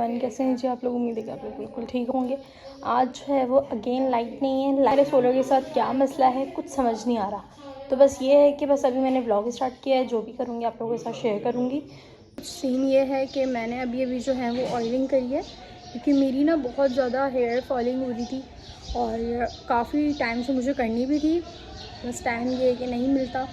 Everyone, कैसे हैं जी आप लोग। उम्मीद है कि आप लोग बिल्कुल ठीक होंगे। आज जो है वो अगेन लाइट नहीं है। मेरे सोलर के साथ क्या मसला है कुछ समझ नहीं आ रहा। तो बस ये है कि बस अभी मैंने ब्लॉग स्टार्ट किया है, जो भी करूँगी आप लोगों के साथ शेयर करूँगी। सीन ये है कि मैंने अभी जो है वो ऑयलिंग करी है, क्योंकि मेरी ना बहुत ज़्यादा हेयर फॉलिंग हो रही थी और काफ़ी टाइम से मुझे करनी भी थी। बस टाइम ये है कि नहीं मिलता।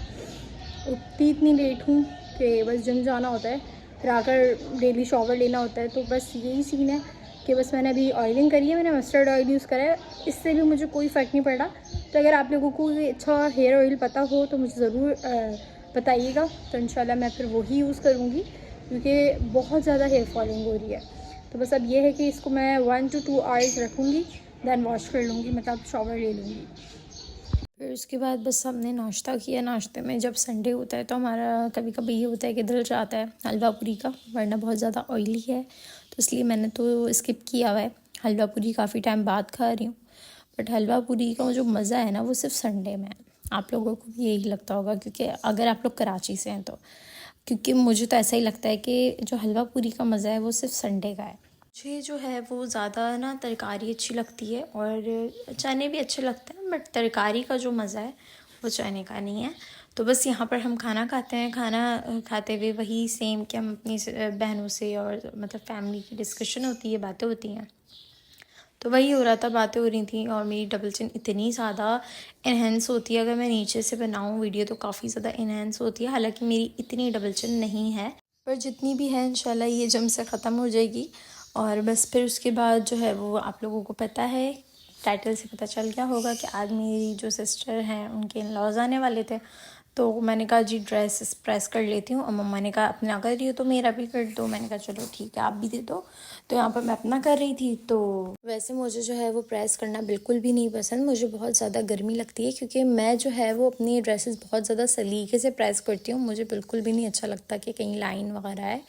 उठती इतनी लेट हूँ कि बस जिम जाना होता है, फिर आकर डेली शॉवर लेना होता है। तो बस यही सीन है कि बस मैंने अभी ऑयलिंग करी है। मैंने मस्टर्ड ऑयल यूज़ करा है, इससे भी मुझे कोई फ़र्क नहीं पड़ा। तो अगर आप लोगों को कोई अच्छा हेयर ऑयल पता हो तो मुझे ज़रूर बताइएगा। तो इंशाल्लाह मैं फिर वही यूज़ करूँगी, क्योंकि बहुत ज़्यादा हेयर फॉलिंग हो रही है। तो बस अब ये है कि इसको मैं 1 to 2 आवर्स रखूँगी, दैन वॉश कर लूँगी, मतलब शॉवर ले लूँगी। फिर उसके बाद बस हमने नाश्ता किया। नाश्ते में जब संडे होता है तो हमारा कभी कभी ये होता है कि दिल चाहता है हलवा पूरी का, वरना बहुत ज़्यादा ऑयली है तो इसलिए मैंने तो स्किप किया हुआ है। हलवा पूरी काफ़ी टाइम बाद खा रही हूँ, बट हलवा पूरी का जो मज़ा है ना वो सिर्फ संडे में है। आप लोगों को भी यही लगता होगा, क्योंकि अगर आप लोग कराची से हैं तो, क्योंकि मुझे तो ऐसा ही लगता है कि जो हलवा पूरी का मज़ा है वो सिर्फ संडे का है। मुझे जो है वो ज़्यादा ना तरकारी अच्छी लगती है और चने भी अच्छे लगते हैं, बट तरकारी का जो मज़ा है वो चने का नहीं है। तो बस यहाँ पर हम खाना खाते हैं। खाना खाते हुए वही सेम कि हम अपनी बहनों से और मतलब फैमिली की डिस्कशन होती है, बातें होती हैं। तो वही हो रहा था, बातें हो रही थी। और मेरी डबल चिन इतनी ज़्यादा इन्हेंस होती है, अगर मैं नीचे से बनाऊँ वीडियो तो काफ़ी ज़्यादा इन्हेंस होती है। हालांकि मेरी इतनी डबल चिन नहीं है, पर जितनी भी है इंशाल्लाह ये जम से ख़त्म हो जाएगी। और बस फिर उसके बाद जो है वो आप लोगों को पता है, टाइटल से पता चल गया होगा कि आज मेरी जो सिस्टर हैं उनके इन लॉज आने वाले थे। तो मैंने कहा जी ड्रेस प्रेस कर लेती हूँ। और मम्मा ने कहा अपना कर रही हो तो मेरा भी कर दो। मैंने कहा चलो ठीक है आप भी दे दो। तो यहाँ पर मैं अपना कर रही थी। तो वैसे मुझे जो है वो प्रेस करना बिल्कुल भी नहीं पसंद, मुझे बहुत ज़्यादा गर्मी लगती है, क्योंकि मैं जो है वो अपनी ड्रेसेस बहुत ज़्यादा सलीके से प्रेस करती हूँ। मुझे बिल्कुल भी नहीं अच्छा लगता कि कहीं लाइन वगैरह है।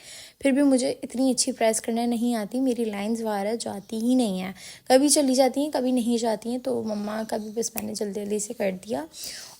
फिर भी मुझे इतनी अच्छी प्रेस करना नहीं आती, मेरी लाइंस वगैरह जाती ही नहीं है। कभी चली जाती हैं कभी नहीं जाती हैं। तो मम्मा का भी बस मैंने जल्दी जल्दी से कर दिया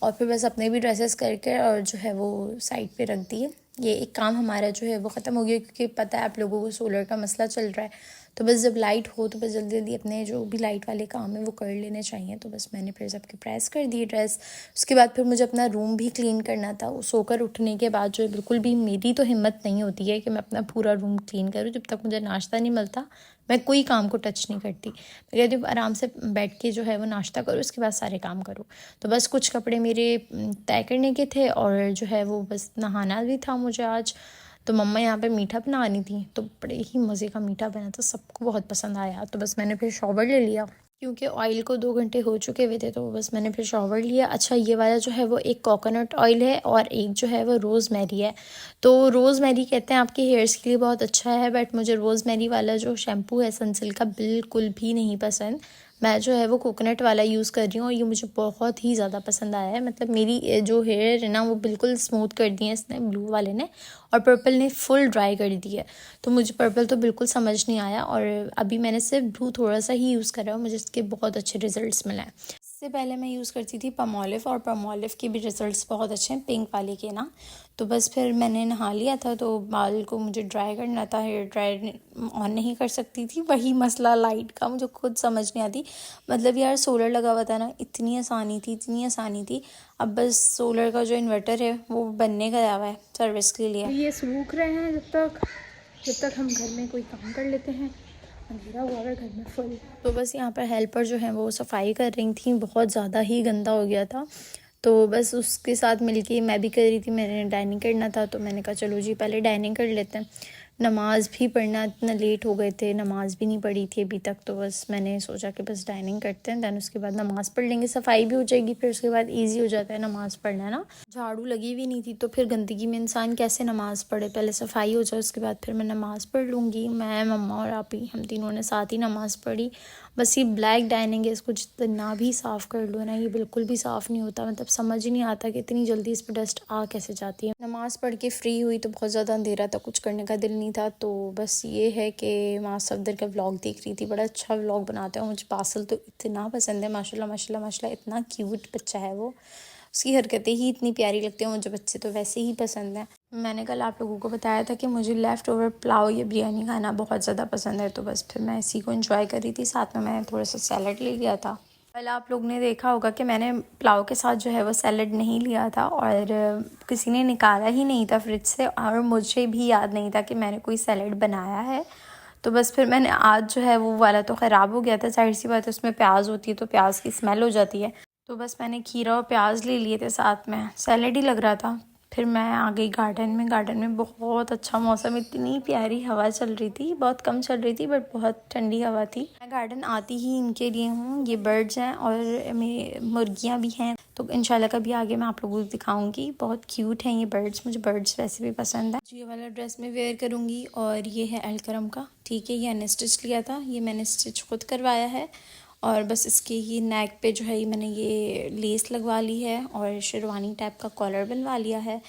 और फिर बस अपने भी ड्रेसेस करके और जो है वो साइड पे रख दिए। ये एक काम हमारा जो है वो ख़त्म हो गया, क्योंकि पता है आप लोगों को सोलर का मसला चल रहा है। तो बस जब लाइट हो तो बस जल्दी जल्दी अपने जो भी लाइट वाले काम है वो कर लेने चाहिए। तो बस मैंने फिर सबके प्रेस कर दिए ड्रेस। उसके बाद फिर मुझे अपना रूम भी क्लीन करना था। सोकर उठने के बाद जो है बिल्कुल भी मेरी तो हिम्मत नहीं होती है कि मैं अपना पूरा रूम क्लीन करूँ। जब तक मुझे नाश्ता नहीं मिलता मैं कोई काम को टच नहीं करती। मैं कहती हूँ आराम से बैठ के जो है वो नाश्ता करूँ, उसके बाद सारे काम करूँ। तो बस कुछ कपड़े मेरे तय करने के थे और जो है वो बस नहाना भी था मुझे आज। तो मम्मा यहाँ पे मीठा बना रही थी, तो बड़े ही मज़े का मीठा बना था, सबको बहुत पसंद आया। तो बस मैंने फिर शॉवर ले लिया, क्योंकि ऑयल को 2 घंटे हो चुके हुए थे। तो बस मैंने फिर शॉवर लिया। अच्छा ये वाला जो है वो एक कोकोनट ऑयल है और एक जो है वो रोज़मेरी है। तो रोज़मेरी कहते हैं आपके हेयर्स के लिए बहुत अच्छा है, बट मुझे रोज़मेरी वाला जो शैम्पू है सनसिल्क का बिल्कुल भी नहीं पसंद। मैं जो है वो कोकोनट वाला यूज़ कर रही हूँ और ये मुझे बहुत ही ज़्यादा पसंद आया है। मतलब मेरी जो हेयर है ना वो बिल्कुल स्मूथ कर दी है इसने, ब्लू वाले ने, और पर्पल ने फुल ड्राई कर दी है। तो मुझे पर्पल तो बिल्कुल समझ नहीं आया और अभी मैंने सिर्फ ब्लू थोड़ा सा ही यूज़ करा है, मुझे इसके बहुत अच्छे रिजल्ट्स मिले हैं। इससे पहले मैं यूज़ करती थी पमोलिव, और पमोलिव के भी रिजल्ट्स बहुत अच्छे हैं, पिंक वाले के ना। तो बस फिर मैंने नहा लिया था, तो बाल को मुझे ड्राई करना था। हेयर ड्राई ऑन नहीं कर सकती थी, वही मसला लाइट का मुझे खुद समझ नहीं आती। मतलब यार सोलर लगा हुआ था ना, इतनी आसानी थी, इतनी आसानी थी। अब बस सोलर का जो इन्वर्टर है वो बनने गया हुआ है सर्विस के लिए। ये सूख रहे हैं जब तक हम घर में कोई काम कर लेते हैं। अंधेरा हुआ है घर में फुल। तो बस यहाँ पर हेल्पर जो है वो सफाई कर रही थी, बहुत ज़्यादा ही गंदा हो गया था। तो बस उसके साथ मिलके मैं भी कर रही थी। मैंने डाइनिंग करना था तो मैंने कहा चलो जी पहले डाइनिंग कर लेते हैं। नमाज़ भी पढ़ना, इतना लेट हो गए थे, नमाज़ भी नहीं पढ़ी थी अभी तक। तो बस मैंने सोचा कि बस डाइनिंग करते हैं, दैन उसके बाद नमाज़ पढ़ लेंगे, सफाई भी हो जाएगी, फिर उसके बाद इजी हो जाता है नमाज़ पढ़ना ना। झाड़ू लगी भी नहीं थी तो फिर गंदगी में इंसान कैसे नमाज़ पढ़े। पहले सफाई हो जाए उसके बाद फिर मैं नमाज़ पढ़ लूँगी। मैं, मम्मा और आप ही, हम तीनों ने साथ ही नमाज़ पढ़ी। बस ये ब्लैक डाइनिंग है, इसको जितना भी साफ़ कर लो ना ये बिल्कुल भी साफ़ नहीं होता। मतलब समझ ही नहीं आता कि इतनी जल्दी इस पर डस्ट आ कैसे जाती है। नमाज़ पढ़ के फ्री हुई तो बहुत ज़्यादा अंधेरा था, कुछ करने का दिल नहीं था। तो बस ये है कि माँ सफदर का व्लॉग देख रही थी, बड़ा अच्छा व्लॉग बनाते हैं। मुझे बासल तो इतना पसंद है, माशाल्लाह माशाल्लाह माशाल्लाह, इतना क्यूट बच्चा है वो, उसकी हरकतें ही इतनी प्यारी लगती हैं मुझे। बच्चे तो वैसे ही पसंद हैं। मैंने कल आप लोगों को बताया था कि मुझे लेफ़्ट ओवर पुलाव या बिरयानी खाना बहुत ज़्यादा पसंद है, तो बस फिर मैं इसी को एंजॉय कर रही थी। साथ में मैंने थोड़ा सा सैलड ले लिया था। कल आप लोग ने देखा होगा कि मैंने पुलाव के साथ जो है वो सैलड नहीं लिया था और किसी ने निकाला ही नहीं था फ्रिज से, और मुझे भी याद नहीं था कि मैंने कोई सैलड बनाया है। तो बस फिर मैंने आज जो है वो वाला तो ख़राब हो गया था, जाहिर सी बात है उसमें प्याज होती है तो प्याज की स्मेल हो जाती है। तो बस मैंने खीरा और प्याज ले लिए थे, साथ में सैलड ही लग रहा था। फिर मैं आ गई गार्डन में बहुत अच्छा मौसम, इतनी प्यारी हवा चल रही थी, बहुत कम चल रही थी बट बहुत ठंडी हवा थी। मैं गार्डन आती ही इनके लिए हूँ, ये बर्ड्स हैं और मुर्गियाँ भी हैं, तो इंशाल्लाह कभी आगे मैं आप लोगों को दिखाऊंगी। बहुत क्यूट हैं ये बर्ड्स, मुझे बर्ड्स वैसे भी पसंद है। ये वाला ड्रेस मैं वेयर करूँगी और ये है अलकरम का, ठीक है, ये अनस्टिच लिया था, ये मैंने स्टिच खुद करवाया है। और बस इसके ये नेक पे जो है ये मैंने ये लेस लगवा ली है और शेरवानी टाइप का कॉलर बनवा लिया है।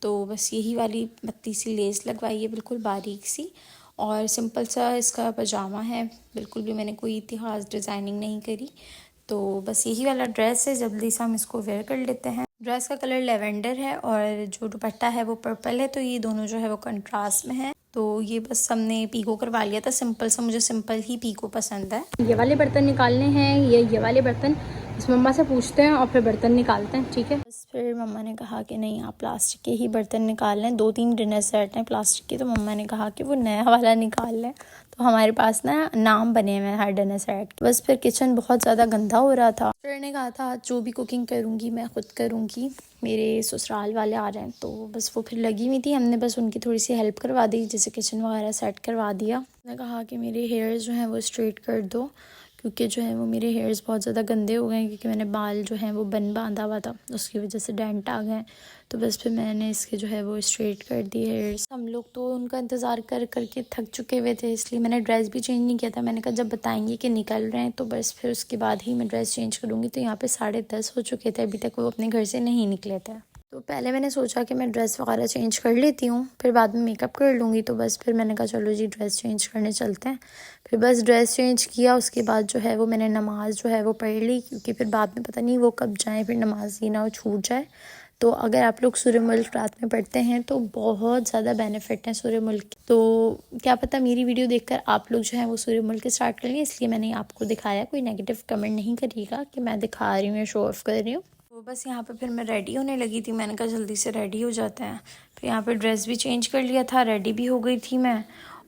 तो बस यही वाली पतली सी लेस लगवाई है, बिल्कुल बारीक सी, और सिंपल सा इसका पजामा है, बिल्कुल भी मैंने कोई इतिहास डिज़ाइनिंग नहीं करी। तो बस यही वाला ड्रेस है, जल्दी से हम इसको वेयर कर लेते हैं। ड्रेस का कलर लेवेंडर है और जो दुपट्टा है वो पर्पल है, तो ये दोनों जो है वो कंट्रास्ट में है। तो ये बस हमने पीको करवा लिया था सिंपल सा, मुझे सिंपल ही पीको पसंद है। ये वाले बर्तन निकालने हैं, ये वाले बर्तन बस मम्मा से पूछते हैं और फिर बर्तन निकालते हैं, ठीक है। बस फिर मम्मा ने कहा कि नहीं आप प्लास्टिक के ही बर्तन निकाल लें, 2-3 डिनर सेट हैं प्लास्टिक के, तो मम्मा ने कहा कि वो नया वाला निकाल लें। तो हमारे पास ना नाम बने हुए हैं हर डिनर सेट। बस फिर किचन बहुत ज़्यादा गंदा हो रहा था, फिर ने कहा था जो भी कुकिंग करूँगी मैं खुद करूँगी, मेरे ससुराल वाले आ रहे हैं, तो बस वो फिर लगी हुई थी, हमने बस उनकी थोड़ी सी हेल्प करवा दी, जैसे किचन वगैरह सेट करवा दिया। मैंने कहा कि मेरे हेयर्स जो हैं वो स्ट्रेट कर दो, क्योंकि जो है वो मेरे हेयर्स बहुत ज़्यादा गंदे हो गए हैं, क्योंकि मैंने बाल जो हैं वो बन बांधा हुआ था, उसकी वजह से डेंट आ गए। तो बस फिर मैंने इसके जो है वो स्ट्रेट कर दिए हेयर्स। हम लोग तो उनका इंतज़ार कर करके थक चुके हुए थे, इसलिए मैंने ड्रेस भी चेंज नहीं किया था। मैंने कहा जब बताएंगे कि निकल रहे हैं तो बस फिर उसके बाद ही मैं ड्रेस चेंज करूँगी। तो यहाँ पे 10:30 हो चुके थे, अभी तक वो अपने घर से नहीं निकले थे। तो पहले मैंने सोचा कि मैं ड्रेस वगैरह चेंज कर लेती हूँ, फिर बाद में मेकअप कर लूँगी। तो बस फिर मैंने कहा चलो जी ड्रेस चेंज करने चलते हैं। फिर बस ड्रेस चेंज किया, उसके बाद जो है वो मैंने नमाज़ जो है वो पढ़ ली, क्योंकि फिर बाद में पता नहीं वो कब जाए, फिर नमाज ही ना हो छूट जाए। तो अगर आप लोग सूर्य मुल्क रात में पढ़ते हैं तो बहुत ज़्यादा बेनिफिट है सूर्य मुल्क की। तो क्या पता मेरी वीडियो देखकर आप लोग जो है वो सूर्य मुल्क स्टार्ट कर लें, इसलिए मैंने आपको दिखाया। कोई नेगेटिव कमेंट नहीं करिएगा कि मैं दिखा रही हूँ या शो ऑफ कर रही हूँ। तो बस यहाँ पे फिर मैं रेडी होने लगी थी, मैंने कहा जल्दी से रेडी हो जाते हैं। फिर यहाँ पे ड्रेस भी चेंज कर लिया था, रेडी भी हो गई थी मैं,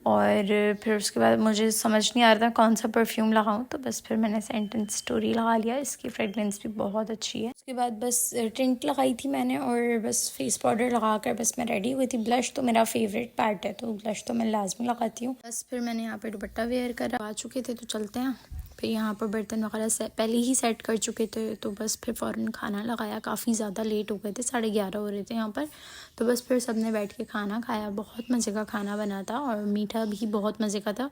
और फिर उसके बाद मुझे समझ नहीं आ रहा था कौन सा परफ्यूम लगाऊं, तो बस फिर मैंने सेंट एंड स्टोरी लगा लिया, इसकी फ्रेगरेंस भी बहुत अच्छी है। उसके बाद बस टिंट लगाई थी मैंने और बस फेस पाउडर लगा कर बस मैं रेडी हुई थी। ब्लश तो मेरा फेवरेट पार्ट है, तो ब्लश तो मैं लाजमी लगाती हूँ। बस फिर मैंने यहाँ पे दुपट्टा वेयर कर आ चुके थे, तो चलते हैं। फिर यहाँ पर बर्तन वगैरह पहले ही सेट कर चुके थे, तो बस फिर फ़ौरन खाना लगाया। काफ़ी ज़्यादा लेट हो गए थे, 11:30 हो रहे थे यहाँ पर। तो बस फिर सबने बैठ के खाना खाया, बहुत मज़े का खाना बना था और मीठा भी बहुत मज़े का था।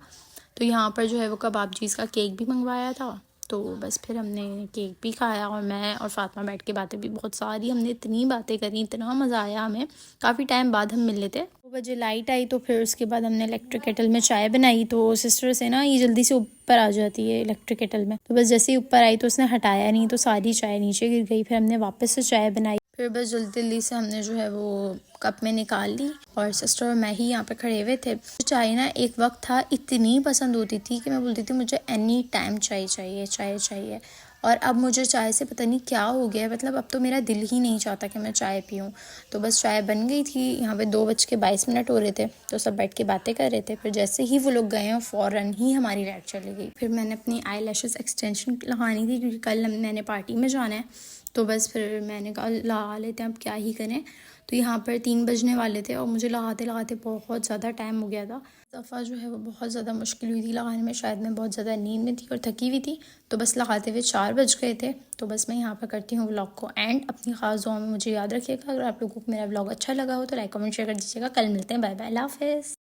तो यहाँ पर जो है वो कबाब चीज़ का केक भी मंगवाया था, तो बस फिर हमने केक भी खाया और मैं और फातिमा बैठ के बातें भी बहुत सारी, हमने इतनी बातें करी, इतना मज़ा आया हमें। काफ़ी टाइम बाद हम मिल लेते। 2 बजे लाइट आई, तो फिर उसके बाद हमने इलेक्ट्रिक केटल में चाय बनाई। तो सिस्टर से ना ये जल्दी से ऊपर आ जाती है इलेक्ट्रिक केटल में, तो बस जैसे ही ऊपर आई तो उसने हटाया नहीं, तो सारी चाय नीचे गिर गई। फिर हमने वापस से चाय बनाई, फिर बस जल्दी से हमने जो है वो कप में निकाल ली, और सिस्टर और मैं ही यहाँ पे खड़े हुए थे। चाय ना एक वक्त था इतनी पसंद होती थी कि मैं बोलती थी मुझे एनी टाइम चाय चाहिए, चाय चाहिए। और अब मुझे चाय से पता नहीं क्या हो गया, मतलब अब तो मेरा दिल ही नहीं चाहता कि मैं चाय पीऊँ। तो बस चाय बन गई थी, यहाँ पे 2:22 हो रहे थे, तो सब बैठ के बातें कर रहे थे। फिर जैसे ही वो लोग गए हैं फ़ौरन ही हमारी लाइट चली गई। फिर मैंने अपनी आई लैशेस एक्सटेंशन लगानी थी, क्योंकि कल मैंने पार्टी में जाना है। तो बस फिर मैंने कहा लगा लेते हैं, अब क्या ही करें। तो यहाँ पर 3 बजने वाले थे और मुझे लगाते लगाते बहुत ज़्यादा टाइम हो गया था। दफ़ा जो है वो बहुत ज़्यादा मुश्किल हुई थी लगाने में, शायद मैं बहुत ज़्यादा नींद में थी और थकी हुई थी। तो बस लगाते हुए 4 बज गए थे। तो बस मैं यहाँ पर करती हूँ व्लॉग को एंड। अपनी ख़ास दुआ में मुझे याद रखिएगा। अगर आप लोगों को मेरा व्लॉग अच्छा लगा हो तो लाइक कमेंट शेयर कर दीजिएगा। कल मिलते हैं, बाय बाय, अल्लाह हाफ़िज़।